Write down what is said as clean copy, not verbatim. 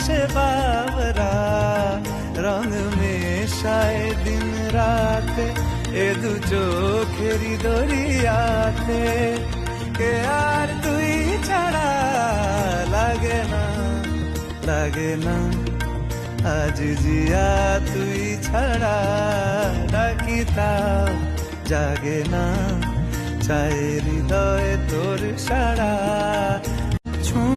হাসে বাবরা, রং মেশায় দিন রাতে এ দু চোখেরই দরিয়াতে। কে আর তুই ছাড়া লাগে না, লাগে না আজ জিয়া তুই ছাড়া, ডাকি তাও জাগে না, চায় হৃদয় তোর সারা।